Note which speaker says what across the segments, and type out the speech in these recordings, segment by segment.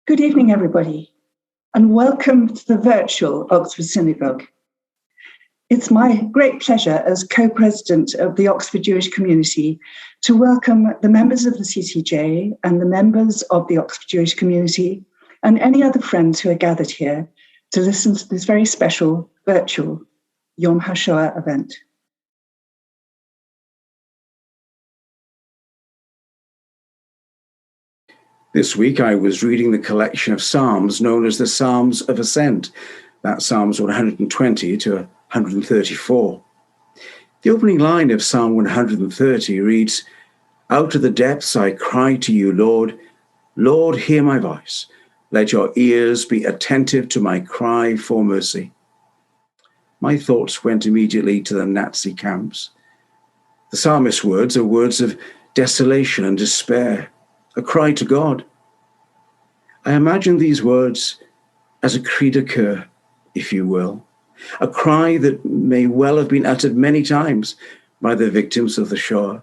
Speaker 1: Good evening, everybody, and welcome to the virtual Oxford Synagogue. It's my great pleasure as co-president of the Oxford Jewish community to welcome the members of the CCJ and the members of the Oxford Jewish community and any other friends who are gathered here to listen to this very special virtual Yom HaShoah event.
Speaker 2: This week I was reading the collection of Psalms known as the Psalms of Ascent. That's Psalms 120 to 134. The opening line of Psalm 130 reads, "Out of the depths I cry to you, Lord. Lord, hear my voice. Let your ears be attentive to my cry for mercy." My thoughts went immediately to the Nazi camps. The psalmist's words are words of desolation and despair, a cry to God. I imagine these words as a cri de coeur, if you will, a cry that may well have been uttered many times by the victims of the Shoah.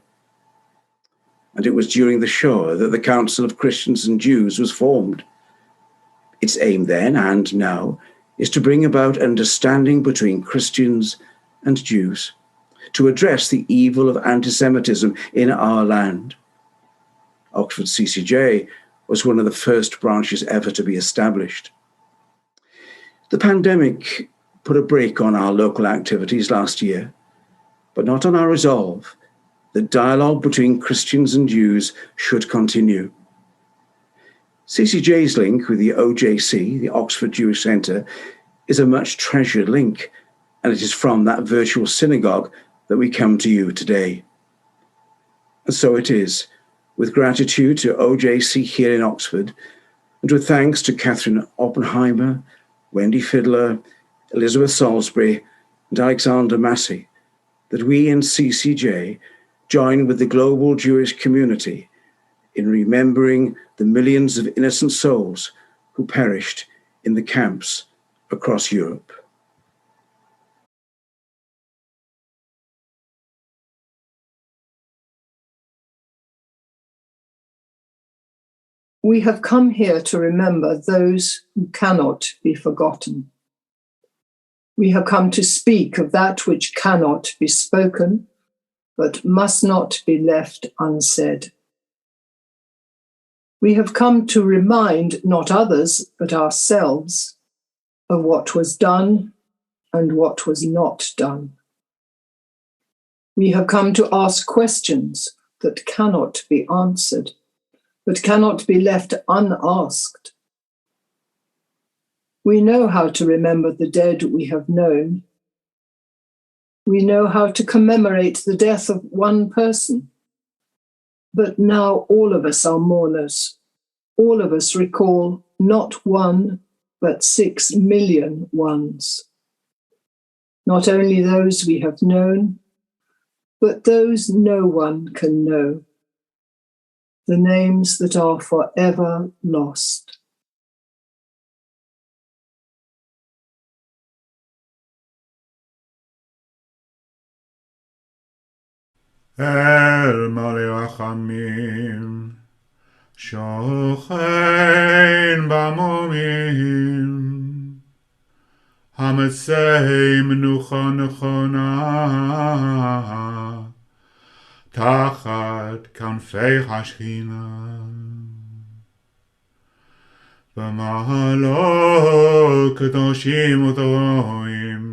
Speaker 2: And it was during the Shoah that the Council of Christians and Jews was formed. Its aim then and now is to bring about understanding between Christians and Jews, to address the evil of anti-Semitism in our land. Oxford CCJ was one of the first branches ever to be established. The pandemic put a brake on our local activities last year, but not on our resolve that dialogue between Christians and Jews should continue. CCJ's link with the OJC, the Oxford Jewish Centre, is a much treasured link, and it is from that virtual synagogue that we come to you today. And so it is, with gratitude to OJC here in Oxford, and with thanks to Catherine Oppenheimer, Wendy Fiddler, Elizabeth Salisbury, and Alexander Massey, that we in CCJ join with the global Jewish community in remembering the millions of innocent souls who perished in the camps across Europe.
Speaker 3: We have come here to remember those who cannot be forgotten. We have come to speak of that which cannot be spoken, but must not be left unsaid. We have come to remind not others, but ourselves of what was done and what was not done. We have come to ask questions that cannot be answered, but cannot be left unasked. We know how to remember the dead we have known. We know how to commemorate the death of one person. But now all of us are mourners. All of us recall not one, but 6 million ones. Not only those we have known, but those no one can know. The names that are forever lost.
Speaker 4: El male rachamim, shochen bamomim, hametzei menucha nechona, tachat kanfei hashchina. B'mahalo kedoshim u'toim,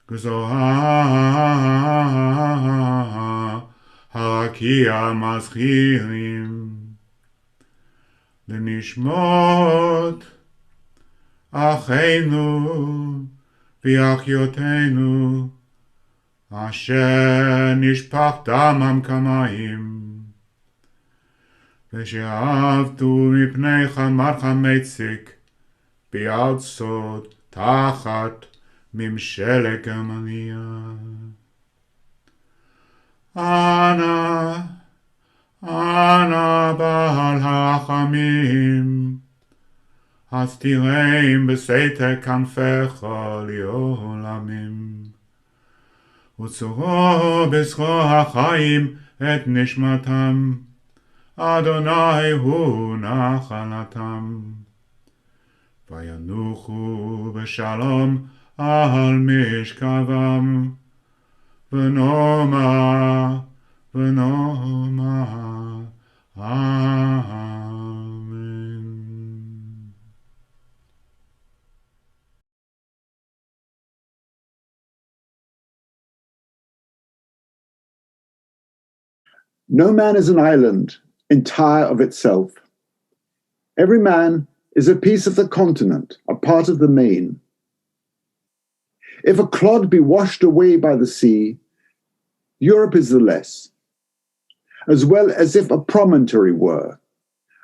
Speaker 4: gzoha harakia mazchirim, lenishmot acheinu v'achyoteinu, asher nishpach damam kamayim, ושאבתו מפני חמר חמצק בארצות תחת ממשלת גרמניה. אנא בעל הרחמים, אז תראים בסתר כנפיך לעולמים, וצורו בזרוע החיים את נשמתם, Adonai hu nachalatam. Vayanuchu b'shalom al mishkavam. V'noma, v'noma, Amen.
Speaker 5: No man is an island, entire of itself. Every man is a piece of the continent, a part of the main. If a clod be washed away by the sea, Europe is the less, as well as if a promontory were,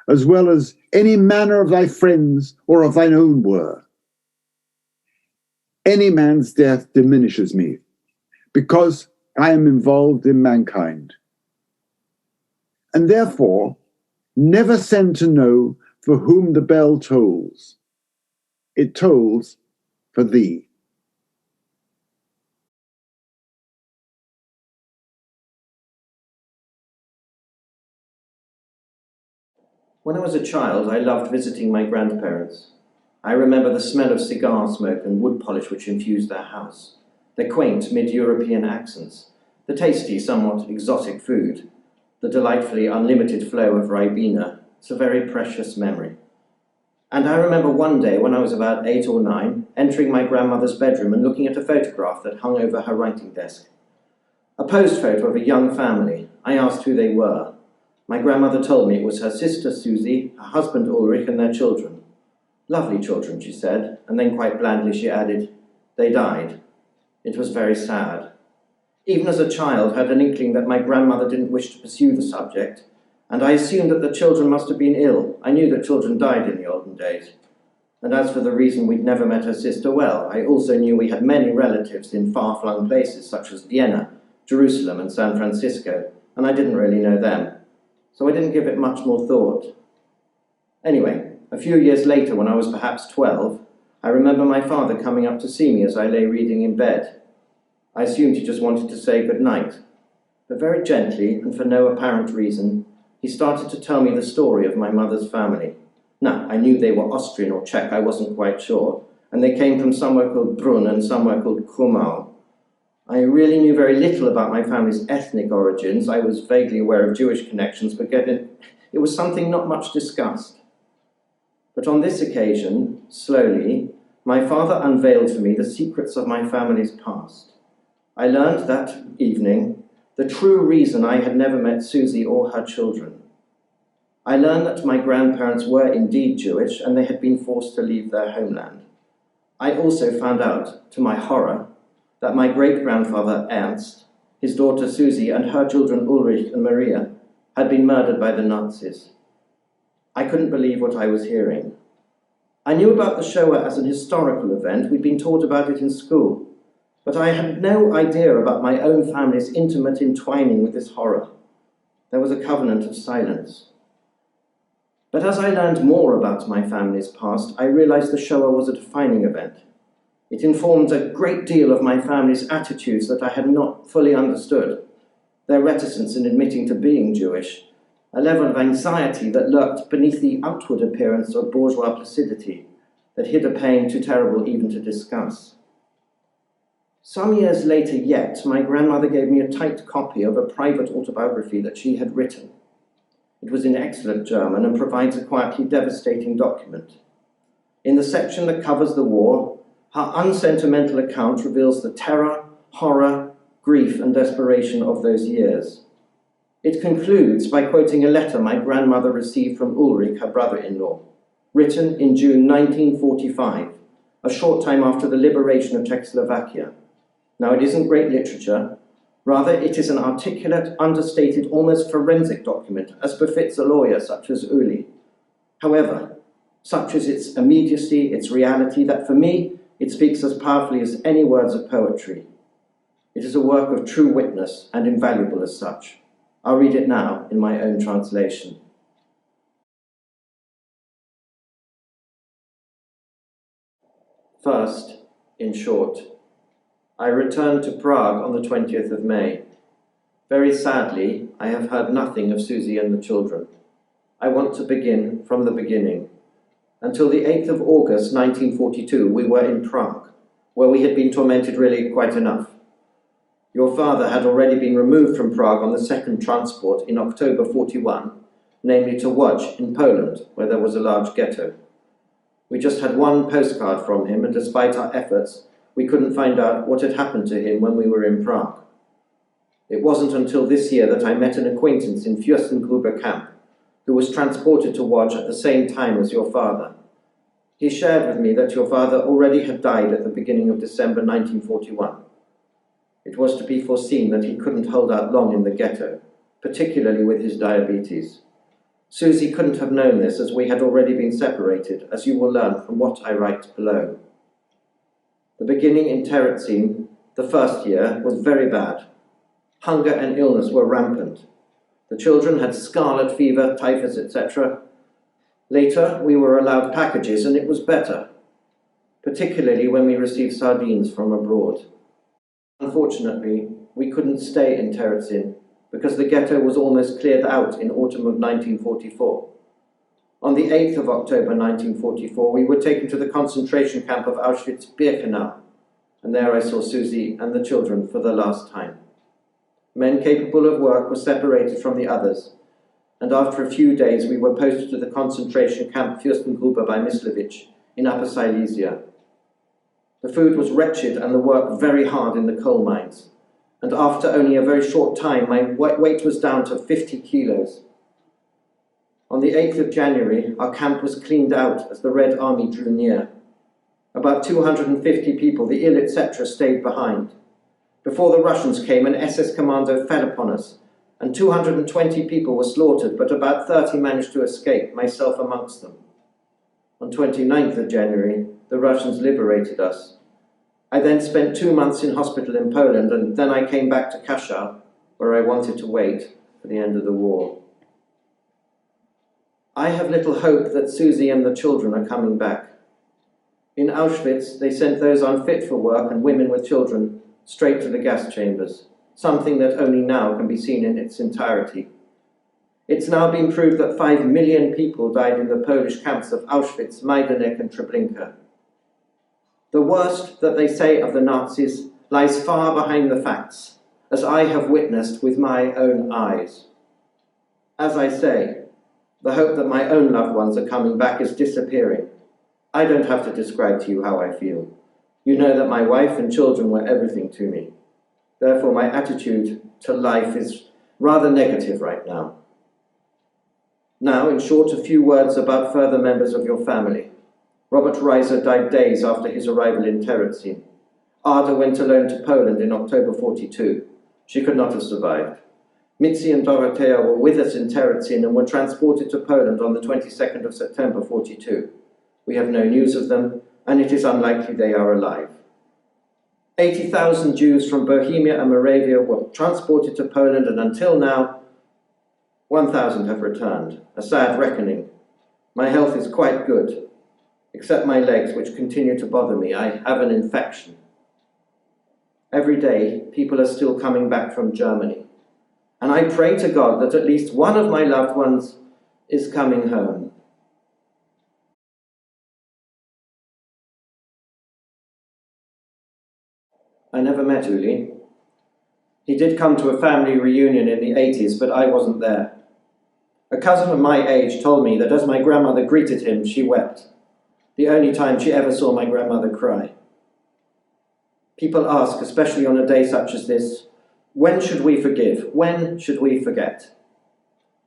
Speaker 5: as well as any manner of thy friends or of thine own were. Any man's death diminishes me, because I am involved in mankind. And therefore, never send to know for whom the bell tolls. It tolls for thee.
Speaker 6: When I was a child, I loved visiting my grandparents. I remember the smell of cigar smoke and wood polish which infused their house, their quaint mid-European accents, the tasty, somewhat exotic food, the delightfully unlimited flow of Ribena. It's a very precious memory. And I remember one day when I was about 8 or 9, entering my grandmother's bedroom and looking at a photograph that hung over her writing desk. A posed photo of a young family. I asked who they were. My grandmother told me it was her sister Susie, her husband Ulrich, and their children. Lovely children, she said, and then quite blandly she added, they died. It was very sad. Even as a child, I had an inkling that my grandmother didn't wish to pursue the subject, and I assumed that the children must have been ill. I knew that children died in the olden days. And as for the reason we'd never met her sister, well, I also knew we had many relatives in far-flung places such as Vienna, Jerusalem, and San Francisco, and I didn't really know them. So I didn't give it much more thought. Anyway, a few years later, when I was perhaps 12, I remember my father coming up to see me as I lay reading in bed. I assumed he just wanted to say good night. But very gently, and for no apparent reason, he started to tell me the story of my mother's family. Now, I knew they were Austrian or Czech, I wasn't quite sure, and they came from somewhere called Brunn and somewhere called Krumau. I really knew very little about my family's ethnic origins. I was vaguely aware of Jewish connections, but it was something not much discussed. But on this occasion, slowly, my father unveiled for me the secrets of my family's past. I learned that evening the true reason I had never met Susie or her children. I learned that my grandparents were indeed Jewish and they had been forced to leave their homeland. I also found out, to my horror, that my great-grandfather Ernst, his daughter Susie, and her children Ulrich and Maria had been murdered by the Nazis. I couldn't believe what I was hearing. I knew about the Shoah as an historical event. We'd been taught about it in school. But I had no idea about my own family's intimate entwining with this horror. There was a covenant of silence. But as I learned more about my family's past, I realized the Shoah was a defining event. It informed a great deal of my family's attitudes that I had not fully understood. Their reticence in admitting to being Jewish, a level of anxiety that lurked beneath the outward appearance of bourgeois placidity that hid a pain too terrible even to discuss. Some years later yet, my grandmother gave me a typed copy of a private autobiography that she had written. It was in excellent German and provides a quietly devastating document. In the section that covers the war, her unsentimental account reveals the terror, horror, grief, and desperation of those years. It concludes by quoting a letter my grandmother received from Ulrich, her brother-in-law, written in June 1945, a short time after the liberation of Czechoslovakia. Now, it isn't great literature. Rather, it is an articulate, understated, almost forensic document, as befits a lawyer such as Uli. However, such is its immediacy, its reality, that for me, it speaks as powerfully as any words of poetry. It is a work of true witness and invaluable as such. I'll read it now in my own translation. First, in short, I returned to Prague on the 20th of May. Very sadly, I have heard nothing of Susie and the children. I want to begin from the beginning. Until the 8th of August 1942, we were in Prague, where we had been tormented really quite enough. Your father had already been removed from Prague on the second transport in October 41, namely to Łódź in Poland, where there was a large ghetto. We just had one postcard from him, and despite our efforts, we couldn't find out what had happened to him when we were in Prague. It wasn't until this year that I met an acquaintance in Fürstengruber camp, who was transported to Łódź at the same time as your father. He shared with me that your father already had died at the beginning of December 1941. It was to be foreseen that he couldn't hold out long in the ghetto, particularly with his diabetes. Susie couldn't have known this, as we had already been separated, as you will learn from what I write below. The beginning in Terezin, the first year, was very bad. Hunger and illness were rampant. The children had scarlet fever, typhus, etc. Later, we were allowed packages, and it was better, particularly when we received sardines from abroad. Unfortunately, we couldn't stay in Terezin because the ghetto was almost cleared out in autumn of 1944. On the 8th of October 1944, we were taken to the concentration camp of Auschwitz-Birkenau, and there I saw Susie and the children for the last time. Men capable of work were separated from the others, and after a few days we were posted to the concentration camp Fürstengruber by Myslivich in Upper Silesia. The food was wretched and the work very hard in the coal mines, and after only a very short time my weight was down to 50 kilos. On the 8th of January, our camp was cleaned out as the Red Army drew near. About 250 people, the ill, etc., stayed behind. Before the Russians came, an SS commando fell upon us, and 220 people were slaughtered, but about 30 managed to escape, myself amongst them. On 29th of January, the Russians liberated us. I then spent 2 months in hospital in Poland, and then I came back to HaShoah, where I wanted to wait for the end of the war. I have little hope that Susie and the children are coming back. In Auschwitz, they sent those unfit for work and women with children straight to the gas chambers, something that only now can be seen in its entirety. It's now been proved that 5 million people died in the Polish camps of Auschwitz, Majdanek and Treblinka. The worst that they say of the Nazis lies far behind the facts, as I have witnessed with my own eyes. As I say, the hope that my own loved ones are coming back is disappearing. I don't have to describe to you how I feel. You know that my wife and children were everything to me. Therefore, my attitude to life is rather negative right now. Now, in short, a few words about further members of your family. Robert Reiser died days after his arrival in Terezin. Ada went alone to Poland in October 42. She could not have survived. Mitzi and Dorothea were with us in Terezin and were transported to Poland on the 22nd of September 42. We have no news of them, and it is unlikely they are alive. 80,000 Jews from Bohemia and Moravia were transported to Poland, and until now, 1,000 have returned. A sad reckoning. My health is quite good, except my legs, which continue to bother me. I have an infection. Every day, people are still coming back from Germany. And I pray to God that at least one of my loved ones is coming home. I never met Uli. He did come to a family reunion in the 80s, but I wasn't there. A cousin of my age told me that as my grandmother greeted him, she wept. The only time she ever saw my grandmother cry. People ask, especially on a day such as this, when should we forgive? When should we forget?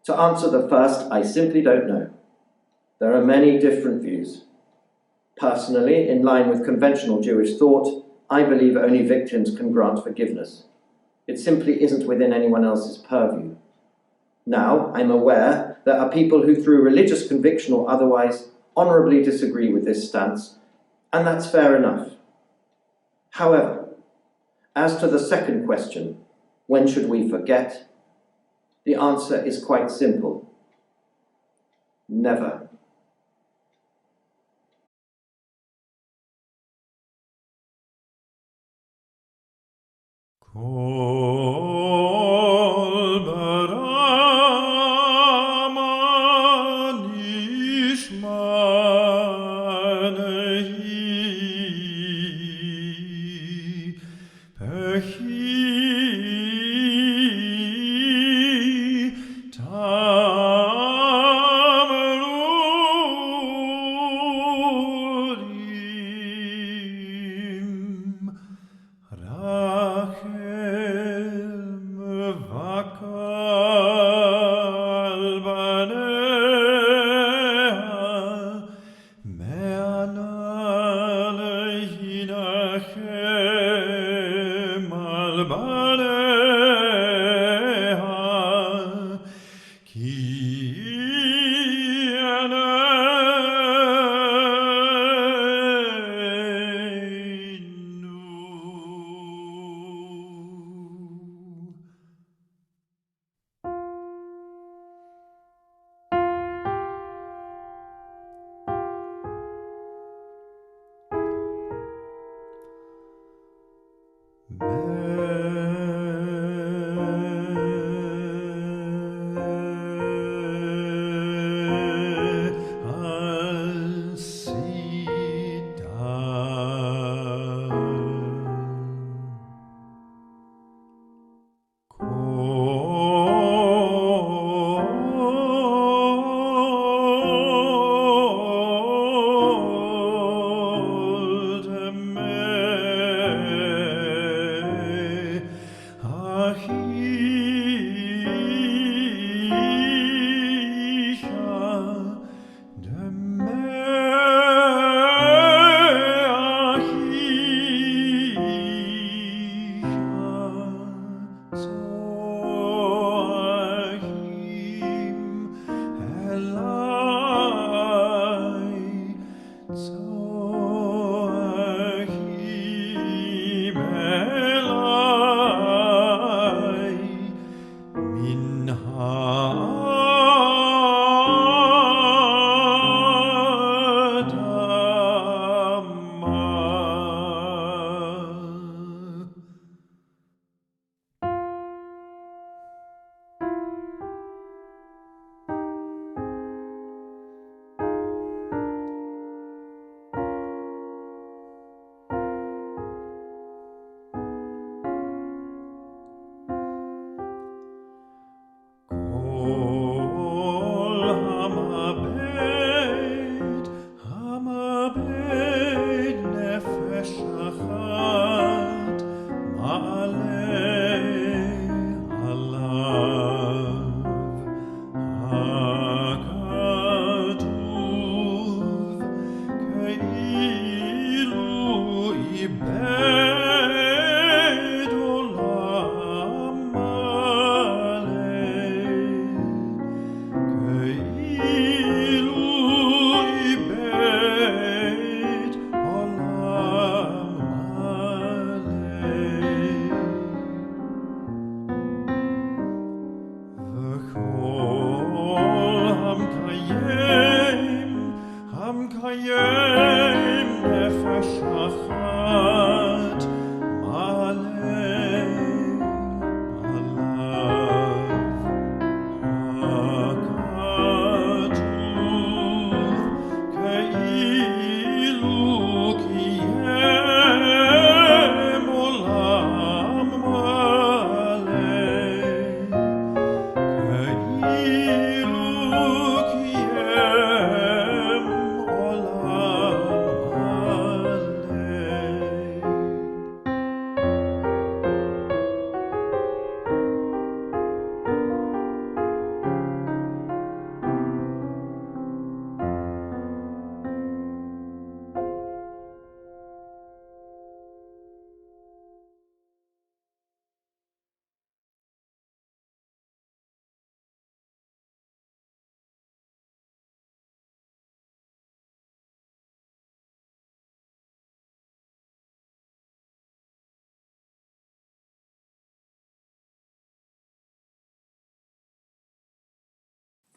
Speaker 6: To answer the first, I simply don't know. There are many different views. Personally, in line with conventional Jewish thought, I believe only victims can grant forgiveness. It simply isn't within anyone else's purview. Now, I'm aware there are people who, through religious conviction or otherwise, honourably disagree with this stance, and that's fair enough. However, as to the second question, when should we forget? The answer is quite simple. Never.
Speaker 4: Kol barama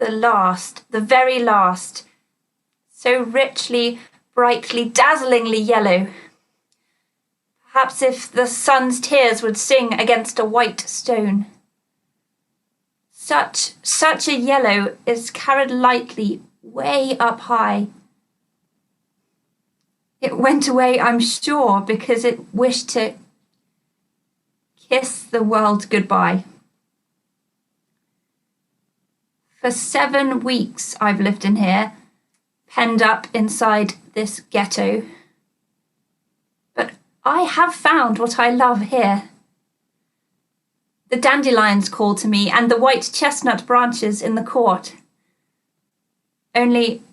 Speaker 7: the very last, so richly, brightly, dazzlingly yellow. Perhaps if the sun's tears would sing against a white stone. Such a yellow is carried lightly, way up high. It went away, I'm sure, because it wished to kiss the world goodbye. For 7 weeks I've lived in here, penned up inside this ghetto. But I have found what I love here. The dandelions call to me and the white chestnut branches in the court. Only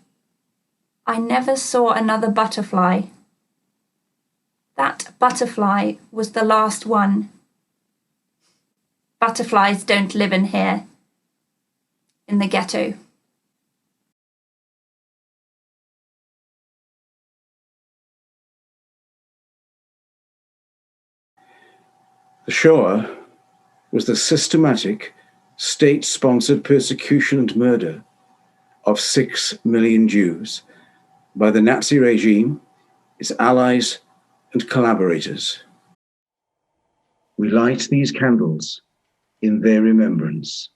Speaker 7: I never saw another butterfly. That butterfly was the last one. Butterflies don't live in here, in the ghetto.
Speaker 2: The Shoah was the systematic, state-sponsored persecution and murder of 6 million Jews by the Nazi regime, its allies and collaborators. We light these candles in their remembrance.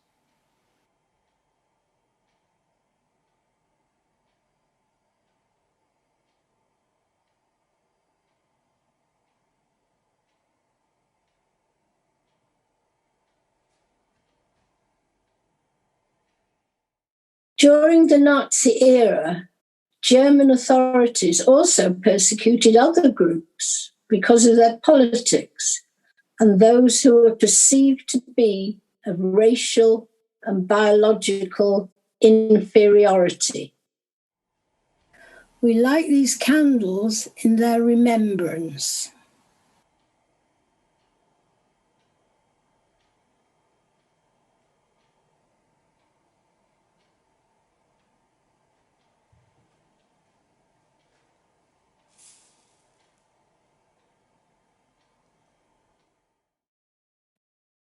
Speaker 8: During the Nazi era, German authorities also persecuted other groups because of their politics and those who were perceived to be of racial and biological inferiority. We light these candles in their remembrance.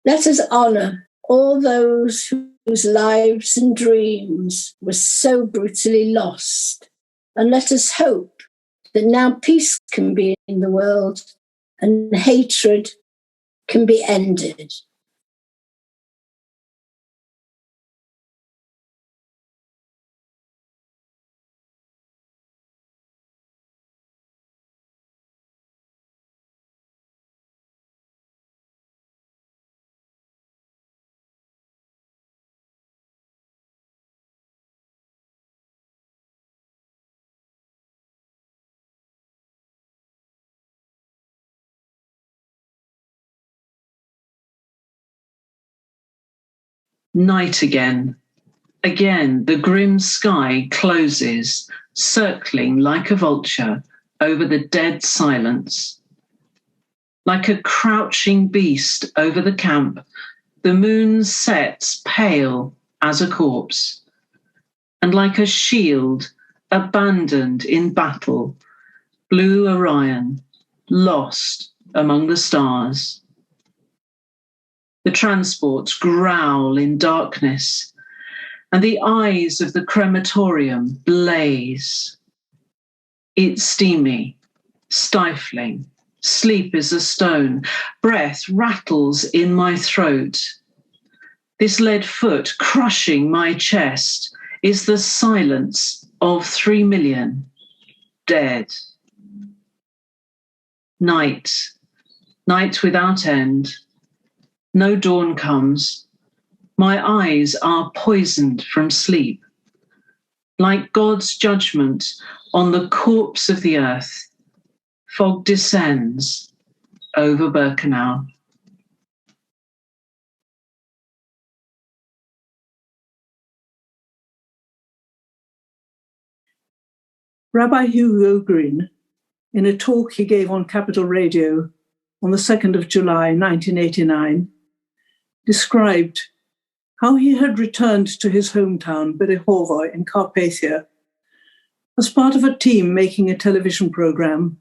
Speaker 8: Let us honour all those whose lives and dreams were so brutally lost, and let us hope that now peace can be in the world and hatred can be ended.
Speaker 9: Night again. Again, the grim sky closes, circling like a vulture over the dead silence. Like a crouching beast over the camp, the moon sets pale as a corpse. And like a shield abandoned in battle, blue Orion, lost among the stars. The transports growl in darkness, and the eyes of the crematorium blaze. It's steamy, stifling. Sleep is a stone. Breath rattles in my throat. This lead foot crushing my chest is the silence of 3 million dead. Night, night without end. No dawn comes. My eyes are poisoned from sleep. Like God's judgment on the corpse of the earth, fog descends over Birkenau.
Speaker 3: Rabbi Hugo Green, in a talk he gave on Capital Radio on the 2nd of July, 1989, described how he had returned to his hometown, Berehova in Carpathia, as part of a team making a television program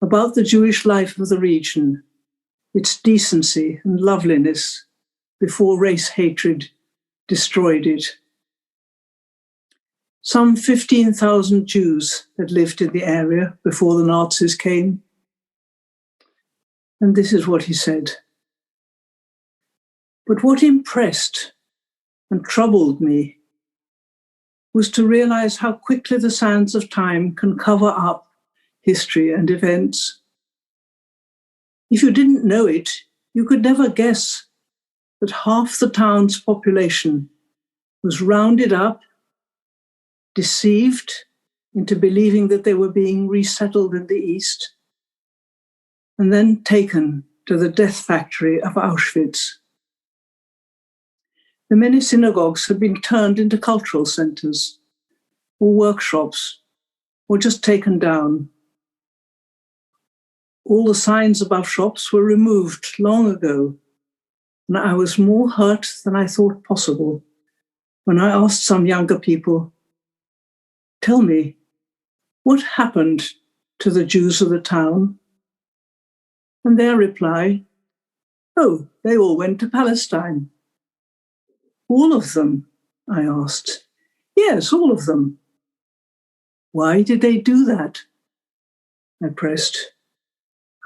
Speaker 3: about the Jewish life of the region, its decency and loveliness before race hatred destroyed it Some 15,000 Jews had lived in the area before the Nazis came. And this is what he said. But what impressed and troubled me was to realize how quickly the sands of time can cover up history and events. If you didn't know it, you could never guess that half the town's population was rounded up, deceived into believing that they were being resettled in the East, and then taken to the death factory of Auschwitz. The many synagogues had been turned into cultural centers, or workshops, or just taken down. All the signs above shops were removed long ago, and I was more hurt than I thought possible when I asked some younger people, "Tell me, what happened to the Jews of the town?" And their reply, "Oh, they all went to Palestine." "All of them?" I asked. "Yes, all of them." "Why did they do that?" I pressed.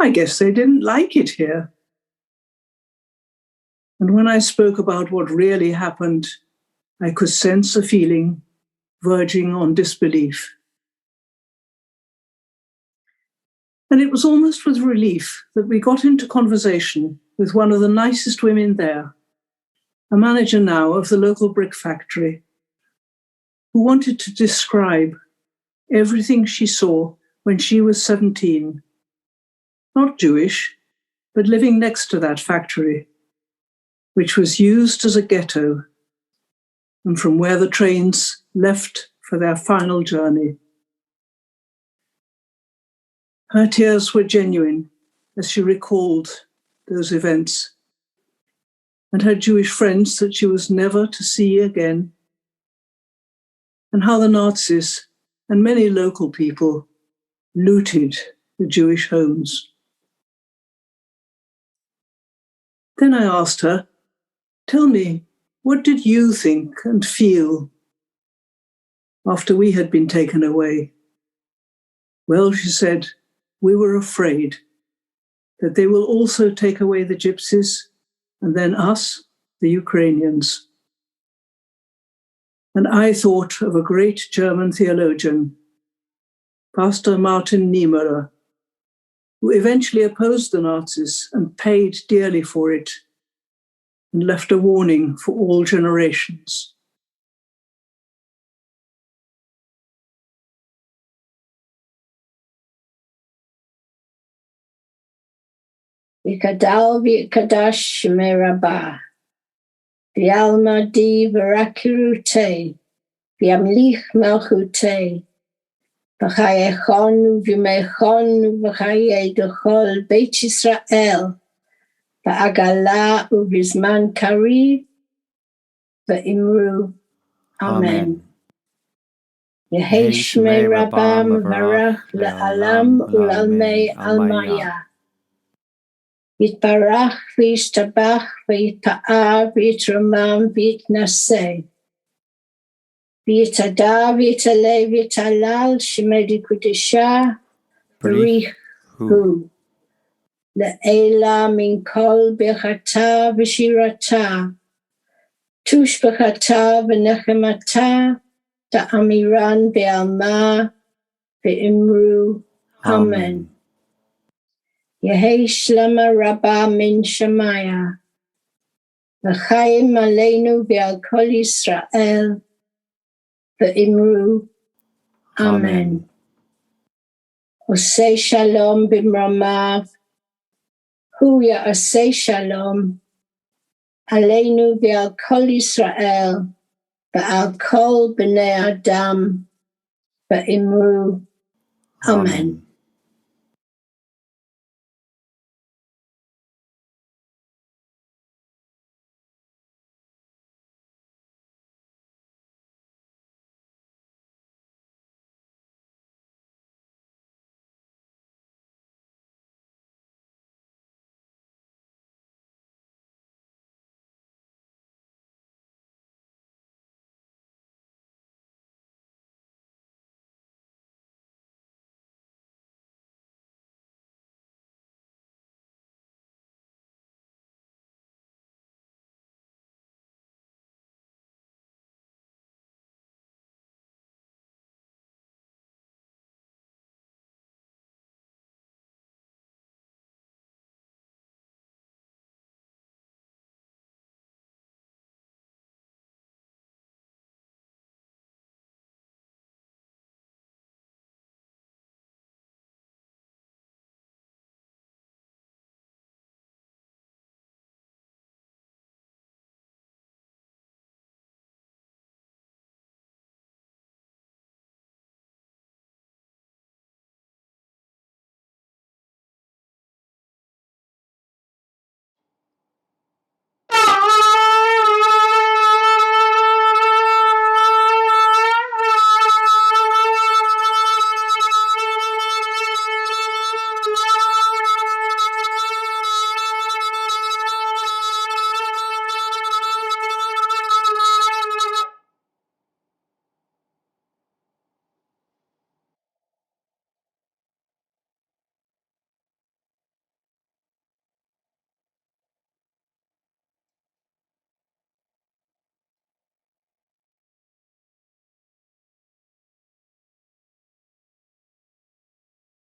Speaker 3: "I guess they didn't like it here." And when I spoke about what really happened, I could sense a feeling verging on disbelief. And it was almost with relief that we got into conversation with one of the nicest women there, a manager now of the local brick factory, who wanted to describe everything she saw when she was 17, not Jewish, but living next to that factory, which was used as a ghetto, and from where the trains left for their final journey. Her tears were genuine as she recalled those events and her Jewish friends that she was never to see again, and how the Nazis and many local people looted the Jewish homes. Then I asked her, "Tell me, what did you think and feel after we had been taken away?" "Well," she said, "we were afraid that they will also take away the Gypsies and then us, the Ukrainians." And I thought of a great German theologian, Pastor Martin Niemöller, who eventually opposed the Nazis and paid dearly for it and left a warning for all generations.
Speaker 8: Vikadal vikadash merabah, vialma di varakirute, viamlich malchute, v'chayechonu v'mechonu v'chaye dechol Beit Yisrael, v'agala u'bizman kariv, v'imru. Amen. Yehei shmei rabah mevarach le'alam u'lalmei almaya. Yitbarach v'yishtabach v'yitpa'ah v'yitramam v'yitnaseh. V'yitada v'yitaleh v'yitalal shemedi kudisha b'richu. Le'ela min kol b'chata v'shirata. Tush b'chata v'nechemata ta'amiran be'alma ve'imru. Amen. Yehei shlama rabba min shamaya. V'chayim aleinu ve'al kol Yisrael ve'imru. Amen. Osei shalom b'mramav. Hu ya'asei shalom. Aleinu ve'al kol Yisrael ve'al kol b'nei adam ve'imru. Amen.